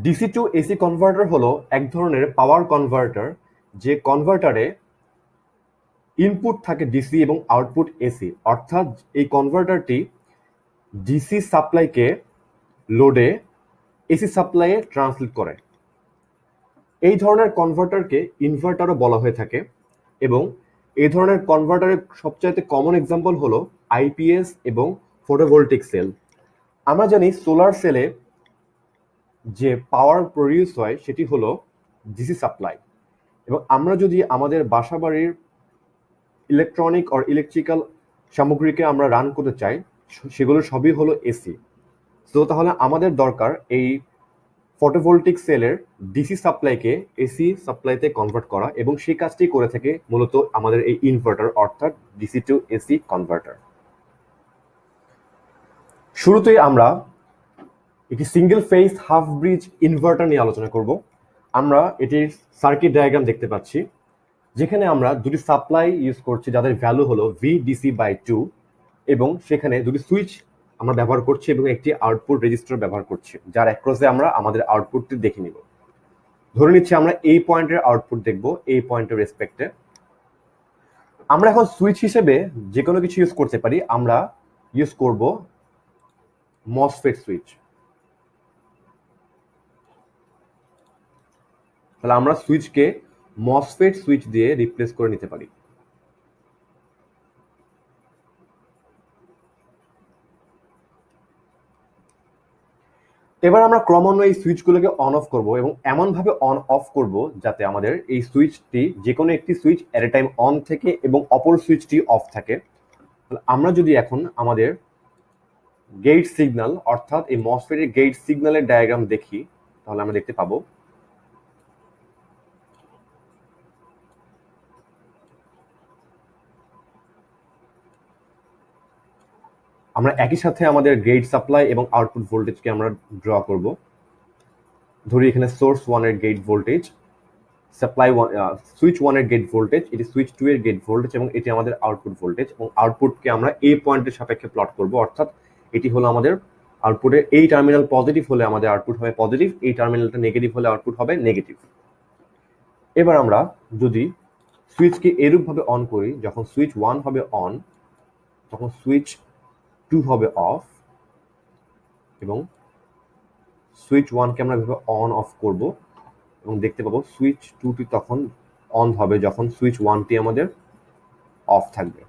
DC to AC converter হলো এক ধরনের পাওয়ার কনভার্টার, যে কনভার্টারে ইনপুট থাকে ডিসি এবং আউটপুট এসি। অর্থাৎ এই কনভার্টারটি ডিসি সাপ্লাইকে লোডে এসি সাপ্লাইয়ে ট্রান্সলেট করে। এই ধরনের কনভার্টারকে ইনভার্টারও বলা হয়ে থাকে এবং এই ধরনের কনভার্টারের সবচাইতে কমন এক্সাম্পল হলো আইপিএস এবং ফটোভোল্টিক সেল। আমরা জানি সোলার সেলে যে পাওয়ার প্রডিউস হয় সেটি হলো ডিসি সাপ্লাই, এবং আমরা যদি আমাদের বাসাবাড়ির ইলেকট্রনিক অর ইলেকট্রিক্যাল সামগ্রীকে আমরা রান করতে চাই, সেগুলো সবই হলো এসি। তো তাহলে আমাদের দরকার এই ফটোভোল্টিক সেলের ডিসি সাপ্লাইকে এসি সাপ্লাইতে কনভার্ট করা, এবং সেই কাজটি করে থাকে মূলত আমাদের এই ইনভার্টার অর্থাৎ ডিসি টু এসি কনভার্টার। শুরুতেই আমরা একটি single phase half bridge inverter নিয়ে আলোচনা করব। আমরা এটির সার্কিট ডায়াগ্রাম দেখতে পাচ্ছি, যেখানে আমরা দুটি সাপ্লাই ইউজ করছি যাদের ভ্যালু হলো VDC/2, এবং সেখানে দুটি সুইচ আমরা ব্যবহার করছি এবং একটি আউটপুট রেজিস্টার ব্যবহার করছি, যার অ্যাক্রসে আমরা আমাদের আউটপুটটি দেখে নিব। ধরে নিচ্ছি আমরা এই পয়েন্টের আউটপুট দেখব এই পয়েন্টের রেসপেক্টে। আমরা এখন সুইচ হিসেবে যে কোনো কিছু ইউজ করতে পারি। আমরা ইউজ করব মসফেট সুইচ। তাহলে আমরা সুইচকে মসফেট সুইচ দিয়ে রিপ্লেস করে নিতে পারি। এবার আমরা ক্রমান্বয়ে এই সুইচগুলোকে অন অফ করব এবং এমনভাবে অন অফ করব যাতে আমাদের এই সুইচটি যে কোনো একটি switch at A time on থেকে এবং অপর সুইচটি অফ থাকে। আমরা যদি এখন আমাদের গেট সিগন্যাল অর্থাৎ এই মসফেটের গেট সিগন্যালের ডায়াগ্রাম দেখি, তাহলে আমরা দেখতে পাবো আমরা একই সাথে আমাদের গেট সাপ্লাই এবং আউটপুট ভোল্টেজকে আমরা ড্র করব। ধরি এখানে সোর্স 1 এর গেট ভোল্টেজ, সাপ্লাই সুইচ 1 এর গেট ভোল্টেজ, এটি সুইচ 2 এর গেট ভোল্টেজ, এবং এটি আমাদের আউটপুট ভোল্টেজ, এবং আউটপুটকে আমরা এই পয়েন্টের সাপেক্ষে প্লট করব। অর্থাৎ এটি হলো আমাদের আউটপুটের এই টার্মিনাল পজিটিভ হলে আমাদের আউটপুট হবে পজিটিভ, এই টার্মিনালটা নেগেটিভ হলে আউটপুট হবে নেগেটিভ। এবার আমরা যদি সুইচকে এরূপভাবে অন করি, যখন সুইচ 1 হবে অন তখন সুইচ 2 হবে অফ, এবং সুইচ 1কে আমরা এভাবে অন অফ করব এবং দেখতে পাবো সুইচ 2টি তখন অন হবে যখন সুইচ 1টি আমাদের অফ থাকবে।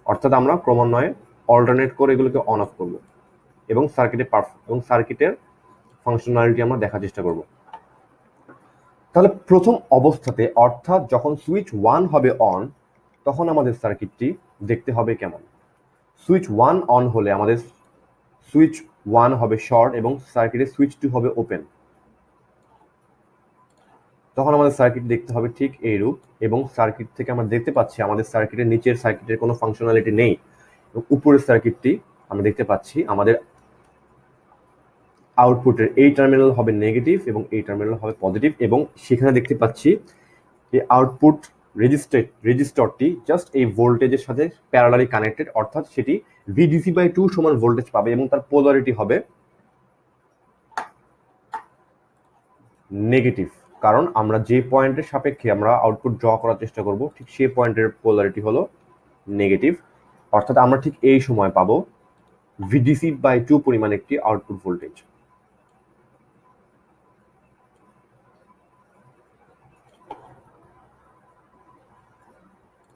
অর্থাৎ আমরা ক্রমান্বয়ে অল্টারনেট করে এগুলোকে অন অফ করব এবং সার্কিটের ফাংশনালিটি আমরা দেখার চেষ্টা করব। তাহলে প্রথম অবস্থাতে অর্থাৎ যখন সুইচ 1 হবে অন, তখন আমাদের সার্কিটটি দেখতে হবে কেমন। সুইচ 1 অন হলে আমাদের সুইচ 1 হবে শর্ট এবং সার্কিটের সুইচ 2 হবে ওপেন। তখন আমাদের সার্কিট দেখতে হবে ঠিক এইরূপ, এবং সার্কিট থেকে আমরা দেখতে পাচ্ছি আমাদের সার্কিটের নিচের সার্কিটের কোনো ফাংশনালিটি নেই, এবং উপরের সার্কিটটি আমরা দেখতে পাচ্ছি আমাদের আউটপুটের এই টার্মিনাল হবে নেগেটিভ এবং এই টার্মিনাল হবে পজিটিভ, এবং সেখানে দেখতে পাচ্ছি এই আউটপুট রেজিস্টরটি জাস্ট এই ভোল্টেজের সাথে প্যারালালি কানেক্টেড, অর্থাৎ সেটি VDC/2 সমান ভোল্টেজ পাবে এবং তার পোলারিটি হবে নেগেটিভ, কারণ আমরা যে পয়েন্টের সাপেক্ষে আমরা আউটপুট ড্র করার চেষ্টা করব ঠিক সেই পয়েন্টের পোলারিটি হলো নেগেটিভ। অর্থাৎ আমরা ঠিক এই সময় পাবো VDC/2 পরিমাণ একটি আউটপুট ভোল্টেজ।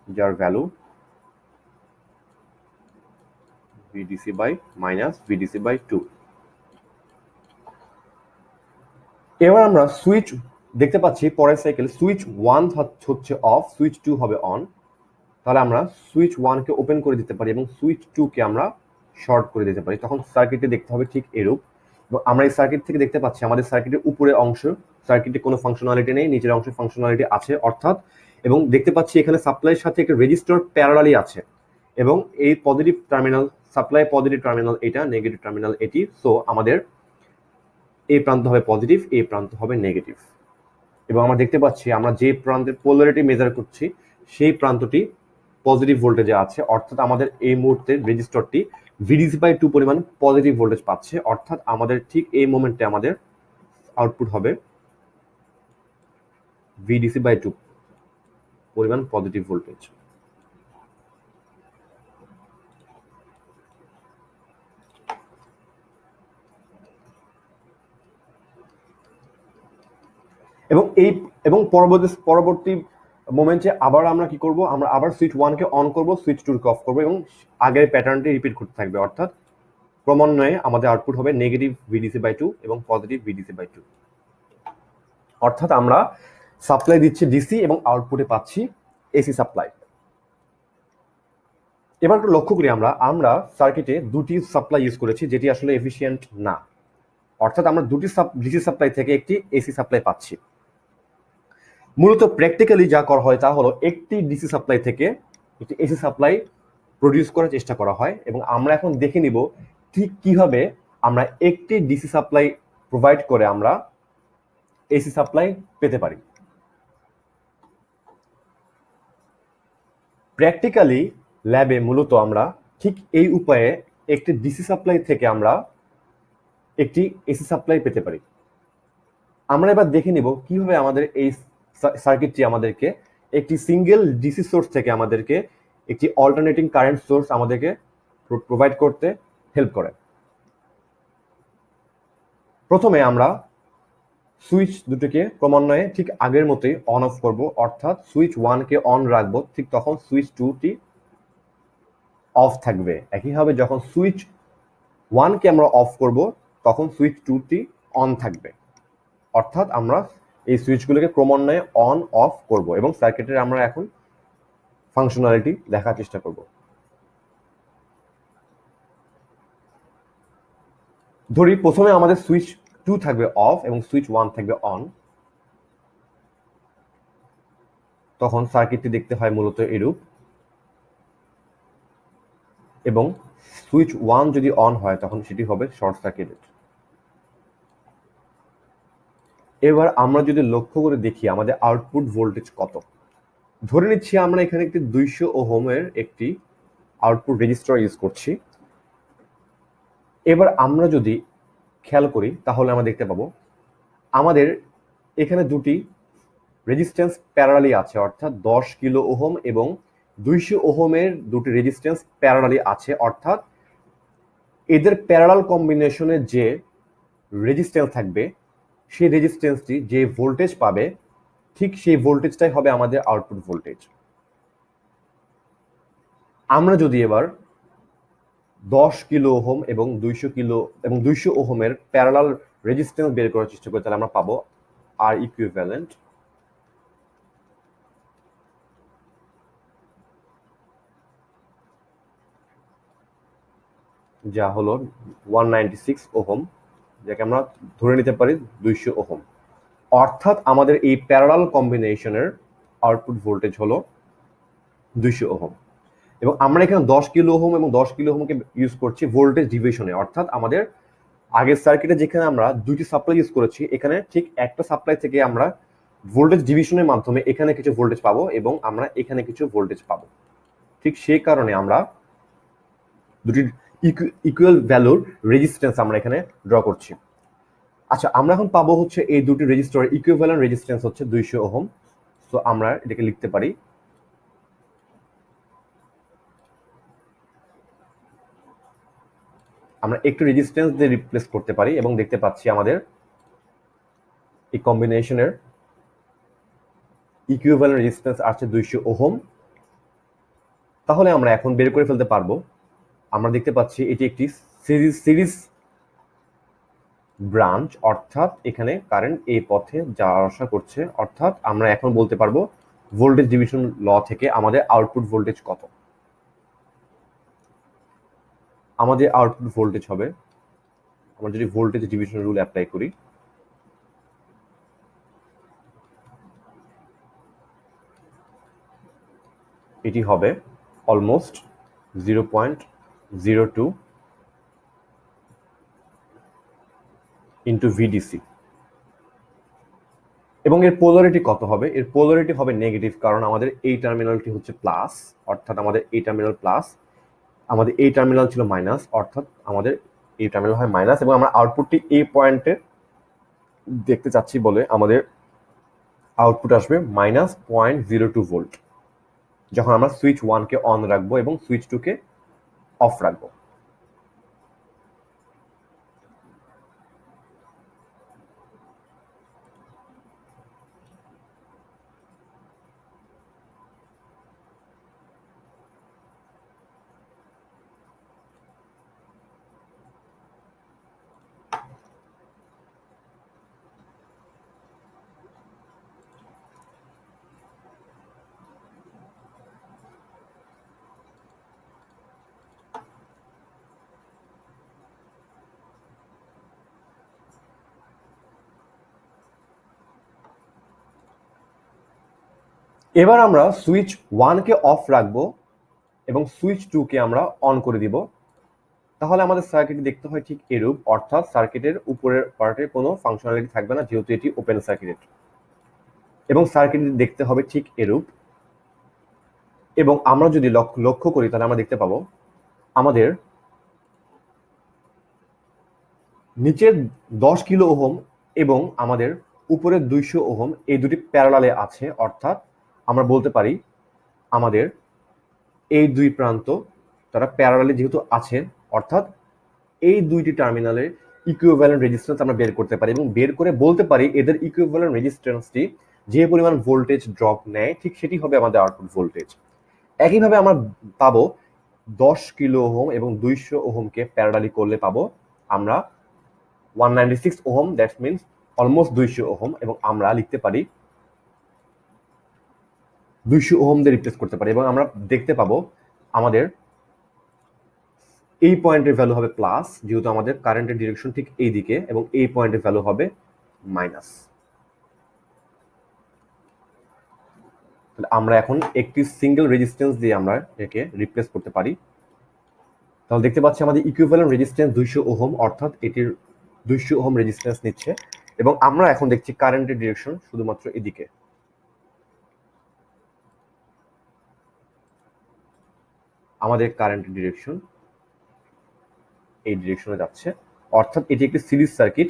যার ভ্যালু VDC/-VDC/2। এবার আমরা সুইচ দেখতে পাচ্ছি পরের সাইকেল সুইচ 1 হচ্ছে অফ, সুইচ 2 হবে অন। তাহলে আমরা সুইচ 1কে ওপেন করে দিতে পারি এবং সুইচ 2কে আমরা শর্ট করে দিতে পারি। তখন সার্কিটে দেখতে হবে ঠিক এরূপ, এবং আমরা এই সার্কিট থেকে দেখতে পাচ্ছি আমাদের সার্কিটের উপরের অংশ সার্কিটে কোনো ফাংশনালিটি নেই, নিচের অংশে ফাংশনালিটি আছে অর্থাৎ, এবং দেখতে পাচ্ছি এখানে সাপ্লাইয়ের সাথে একটা রেজিস্টর প্যারালালি আছে, এবং এই positive terminal supply positive terminal এটা, নেগেটিভ টার্মিনাল এটি। সো আমাদের এই প্রান্ত হবে পজিটিভ, এই প্রান্ত হবে নেগেটিভ, এবং আমরা দেখতে পাচ্ছি আমরা যে প্রান্তের পোলারিটি মেজার করছি সেই প্রান্তটি পজিটিভ ভোল্টেজে আছে। অর্থাৎ আমাদের এই মুহূর্তে রেজিস্টরটি VDC/2 পরিমাণ পজিটিভ ভোল্টেজ পাচ্ছে। অর্থাৎ আমাদের ঠিক এই মোমেন্টে আমাদের আউটপুট হবে VDC/2 পরিমাণ পজিটিভ ভোল্টেজ। এবং পরবর্তী মোমেন্টে আবার আমরা কি করব, আমরা আবার সুইচ 1 কে অন করব, সুইচ 2 কে অফ করব এবং আগের প্যাটার্নটি রিপিট করতে থাকবে। অর্থাৎ ক্রমান্বয়ে আমাদের আউটপুট হবে নেগেটিভ VDC/2 এবং পজিটিভ VDC/2। অর্থাৎ আমরা সাপ্লাই দিচ্ছি ডিসি এবং আউটপুটে পাচ্ছি এসি সাপ্লাই। এবার একটু লক্ষ্য করি, আমরা সার্কিটে দুটি সাপ্লাই ইউজ করেছি যেটি আসলে এফিশিয়েন্ট না। অর্থাৎ আমরা দুটি ডিসি সাপ্লাই থেকে একটি এসি সাপ্লাই পাচ্ছি। মূলত প্র্যাকটিক্যালি যা করা হয় তা হলো একটি ডিসি সাপ্লাই থেকে একটি এসি সাপ্লাই প্রডিউস করার চেষ্টা করা হয় এবং আমরা এখন দেখে নিব ঠিক কিভাবে আমরা একটি ডিসি সাপ্লাই প্রোভাইড করে আমরা এসি সাপ্লাই পেতে পারি। প্র্যাকটিক্যালি ল্যাবে মূলত আমরা ঠিক এই উপায়ে একটি ডিসি সাপ্লাই থেকে আমরা একটি এসি সাপ্লাই পেতে পারি। আমরা এবার দেখে নিব কিভাবে আমাদের এই সার্কিটটি আমাদেরকে একটি সিঙ্গেল ডিসি সোর্স থেকে আমাদেরকে একটি অল্টারনেটিং কারেন্ট সোর্স আমাদেরকে প্রোভাইড করতে হেল্প করে। প্রথমে আমরা সুইচ দুটোকে ক্রমান্বয়ে ঠিক আগের মতোই অন অফ করব। অর্থাৎ সুইচ 1 কে অন রাখবো, ঠিক তখন সুইচ 2টি অফ থাকবে। একইভাবে যখন সুইচ 1 কে আমরা অফ করব তখন সুইচ 2টি অন থাকবে। অর্থাৎ আমরা এই সুইচগুলোকে ক্রমান্বয়ে অন অফ করব এবং সার্কিটের আমরা এখন ফাংশনালিটি দেখার চেষ্টা করব। ধরি প্রথমে আমাদের সুইচ 2 থাকবে অফ এবং সুইচ 1 থাকবে অন। তখন সার্কিটটি দেখতে হয় মূলত এরূপ, এবং সুইচ 1 যদি অন হয় তখন সেটি হবে শর্ট সার্কিটেড। এবার আমরা যদি লক্ষ্য করে দেখি আমাদের আউটপুট ভোল্টেজ কত। ধরে নিচ্ছি আমরা এখানে একটি 200 ওহমের একটি আউটপুট রেজিস্টার ইউজ করছি। এবার আমরা যদি খেয়াল করি তাহলে আমরা দেখতে পাবো আমাদের এখানে দুটি রেজিস্ট্যান্স প্যারালালি আছে। অর্থাৎ 10 কিলো ওহম এবং 200 ওহমের দুটি রেজিস্ট্যান্স প্যারালালি আছে। অর্থাৎ এদের প্যারালাল কম্বিনেশনে যে রেজিস্ট্যান্স থাকবে সেই রেজিস্ট্যান্সটি যে ভোল্টেজ পাবে ঠিক সেই ভোল্টেজটাই হবে আমাদের আউটপুট ভোল্টেজ। আমরা যদি এবার 10 কিলো ওহম এবং 200 ওহমের প্যারালাল রেজিস্ট্যান্স বের করার চেষ্টা করি তাহলে আমরা পাবো আর ইকুইভ্যালেন্ট যা হলো 196 ওহম, যাকে আমরা ধরে নিতে পারি 200 ওহম। অর্থাৎ আমাদের এই প্যারালাল কম্বিনেশনের আউটপুট ভোল্টেজ হলো 200 ওহম এবং আমরা এখানে 10 কিলো ওহম এবং 10 কিলো ওহমকে ইউজ করছি ভোল্টেজ ডিভিশনে। অর্থাৎ আমাদের আগের সার্কিটে যেখানে আমরা দুইটি সাপ্লাই ইউজ করেছি এখানে ঠিক একটা সাপ্লাই থেকে আমরা ভোল্টেজ ডিভিশনের মাধ্যমে এখানে কিছু ভোল্টেজ পাবো এবং আমরা এখানে কিছু ভোল্টেজ পাবো। ঠিক সেই কারণে আমরা দুটি ইকুয়াল ভ্যালুর রেজিস্ট্যান্স আমরা এখানে ড্র করছি। আচ্ছা, আমরা এখন পাবো হচ্ছে এই দুটি রেজিস্টরের ইকুইভ্যালেন্ট রেজিস্ট্যান্স হচ্ছে 200 ওহম। সো আমরা এটাকে লিখতে পারি আমরা একটু রেজিস্ট্যান্স দিয়ে রিপ্লেস করতে পারি এবং দেখতে পাচ্ছি আমাদের এই কম্বিনেশনের ইকুইভ্যালেন্ট রেজিস্ট্যান্স আছে 200 ওহম। তাহলে আমরা এখন বের করে ফেলতে পারবো। আমরা দেখতে পাচ্ছি এটি একটি সিরিজ ব্রাঞ্চ, অর্থাৎ এখানে কারেন্ট এই পথে যাওয়া আসা করছে। অর্থাৎ আমরা এখন বলতে পারবো ভোল্টেজ ডিভিশন ল থেকে আমাদের আউটপুট ভোল্টেজ কত। আমাদের আউটপুট ভোল্টেজ হবে, আমরা যদি ভোল্টেজ ডিভিশন রুল অ্যাপ্লাই করি, এটি হবে অলমোস্ট 0.02 ইন্টু ভিডিসি। এবং এর পোলারিটি কত হবে? এর পোলারিটি হবে নেগেটিভ, কারণ আমাদের এই টার্মিনালটি হচ্ছে প্লাস, অর্থাৎ আমাদের এই টার্মিনাল প্লাস, আমাদের এই টার্মিনাল ছিল মাইনাস, অর্থাৎ আমাদের এই টার্মিনাল হয় মাইনাস, এবং আমরা আউটপুটটি এই পয়েন্টে দেখতে চাচ্ছি বলে আমাদের আউটপুট আসবে -0.02 ভোল্ট যখন আমরা সুইচ 1 কে অন রাখবো এবং সুইচ 2 কে অফ রাখবো। এবার আমরা সুইচ 1 কে অফ রাখবো এবং সুইচ 2 কে আমরা অন করে দিব। তাহলে আমাদের সার্কিট দেখতে হয় ঠিক এরূপ, অর্থাৎ সার্কিটের উপরের পার্টে কোনো ফাংশনালিটি থাকবে না যেহেতু এটি ওপেন সার্কিট, এবং সার্কিট দেখতে হবে ঠিক এরূপ। এবং আমরা যদি লক্ষ্য করি তাহলে আমরা দেখতে পাবো আমাদের নিচের 10 কিলো ওহম এবং আমাদের উপরের 200 ওহম এই দুটি প্যারালালে আছে, অর্থাৎ আমরা বলতে পারি আমাদের এই দুই প্রান্ত তারা প্যারালালে যেহেতু আছে, অর্থাৎ এই দুইটি টার্মিনালের ইকুইভ্যালেন্ট রেজিস্ট্যান্স আমরা বের করতে পারি এবং বের করে বলতে পারি এদের ইকুইভ্যালেন্ট রেজিস্ট্যান্সটি যে পরিমাণ ভোল্টেজ ড্রপ নেয় ঠিক সেটি হবে আমাদের আউটপুট ভোল্টেজ। একইভাবে আমরা পাবো 10 কিলো ওহম এবং 200 ওহমকে প্যারালালি করলে পাবো আমরা 196 ohm, that means almost 200 ohm, এবং আমরা লিখতে পারি 200 ওহম দিয়ে রিপ্লেস করতে পারি এবং আমরা দেখতে পাবো আমাদের এই পয়েন্টের ভ্যালু হবে প্লাস যেহেতু আমাদের কারেন্টের ডিরেকশন ঠিক এই দিকে, এবং এই পয়েন্টের ভ্যালু হবে মাইনাস। তাহলে আমরা এখন একটি সিঙ্গেল রেজিস্ট্যান্স দিয়ে আমরা একে রিপ্লেস করতে পারি। তাহলে দেখতে পাচ্ছি আমাদের ইকুইভ্যালেন্ট রেজিস্ট্যান্স 200 ওহম, অর্থাৎ এটির 200 ওহম রেজিস্ট্যান্স নিচ্ছে, এবং আমরা এখন দেখছি কারেন্টের ডিরেকশন শুধুমাত্র এদিকে। আমাদের কারেন্টের ডিরেকশন এই ডিরেকশনে যাচ্ছে, অর্থাৎ এটি একটি সিরিজ সার্কিট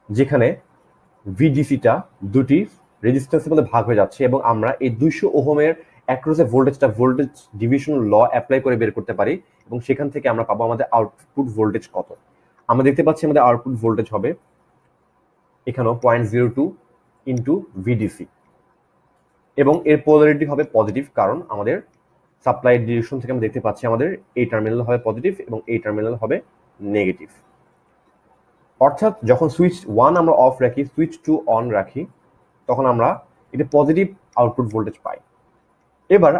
যেখানে ভিডিসিটা দুটি রেজিস্ট্যান্সের মধ্যে ভাগ হয়ে যাচ্ছে, এবং আমরা এই 200 ওহমের অ্যাক্রসে ভোল্টেজটা ভোল্টেজ ডিভিশন ল অ্যাপ্লাই করে বের করতে পারি, এবং সেখান থেকে আমরা পাবো আমাদের আউটপুট ভোল্টেজ কত। আমরা দেখতে পাচ্ছি আমাদের আউটপুট ভোল্টেজ হবে এখানেও 0.02 ইন্টু ভিডিসি, এবং এর পোলারিটি হবে পজিটিভ, কারণ আমাদের সাপ্লাই ডিরেকশন থেকে আমরা দেখতে পাচ্ছি আমাদের এই টার্মিনাল হবে পজিটিভ এবং এই টার্মিনাল হবে নেগেটিভ। অর্থাৎ যখন সুইচ 1 আমরা অফ রাখি, সুইচ 2 অন রাখি, তখন আমরা এটা পজিটিভ আউটপুট ভোল্টেজ পাই। এবার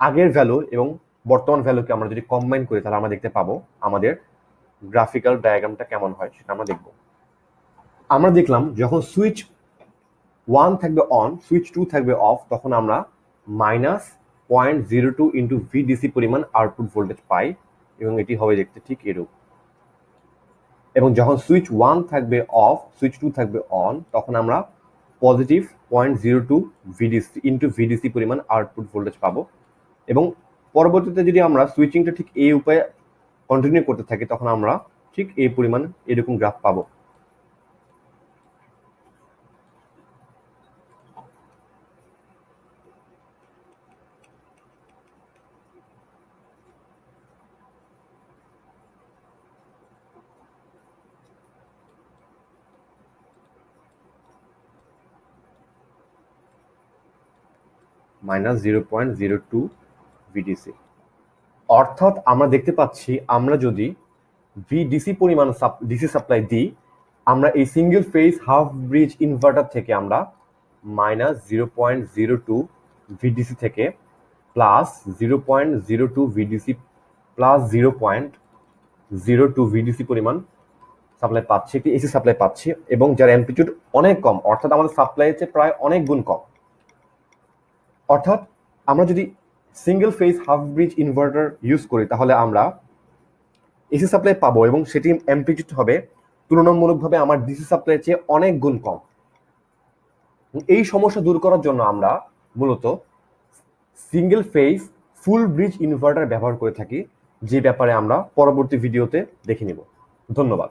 আগের ভ্যালু এবং বর্তমান ভ্যালুকে আমরা যদি কম্বাইন করি তাহলে আমরা দেখতে পাবো আমাদের গ্রাফিক্যাল ডায়াগ্রামটা কেমন হয় সেটা আমরা দেখব। আমরা দেখলাম যখন সুইচ 1 থাকবে অন, সুইচ 2 থাকবে অফ, তখন আমরা -0.02 ইন্টু ভিডিসি পরিমাণ আউটপুট ভোল্টেজ পাই, এবং এটি হবে দেখতে ঠিক এরূপ। এবং যখন সুইচ 1 থাকবে অফ, সুইচ 2 থাকবে অন, তখন আমরা পজিটিভ 0.02 ভিডিসি ইন্টু ভিডিসি পরিমাণ আউটপুট ভোল্টেজ পাবো। এবং পরবর্তীতে যদি আমরা সুইচিংটা ঠিক এই উপায়ে কন্টিনিউ করতে থাকি তখন আমরা ঠিক এই পরিমাণ এরকম গ্রাফ পাবো। -0.02 ভিডিসি। অর্থাৎ আমরা দেখতে পাচ্ছি আমরা যদি ভিডিসি পরিমাণ ডিসি সাপ্লাই দিই, আমরা এই single phase half bridge inverter থেকে আমরা -0.02 ভিডিসি থেকে +0.02 ভিডিসি প্লাস 0.02 ভিডিসি পরিমাণ সাপ্লাই পাচ্ছি, একটি এসি সাপ্লাই পাচ্ছি, এবং যার অ্যাম্পলিটিউড অনেক কম, অর্থাৎ আমাদের সাপ্লাইয়ের চেয়ে প্রায় অনেক গুণ কম। অর্থাৎ আমরা যদি single phase half bridge inverter use করি তাহলে আমরা এসি সাপ্লাই পাবো, এবং সেটি অ্যাম্পলিটিউড হবে তুলনামূলকভাবে আমার ডিসি সাপ্লাইয়ের চেয়ে অনেক গুণ কম। এই সমস্যা দূর করার জন্য আমরা মূলত সিঙ্গেল ফেজ ফুল ব্রিজ ইনভার্টার ব্যবহার করে থাকি, যে ব্যাপারে আমরা পরবর্তী ভিডিওতে দেখে নিব। ধন্যবাদ।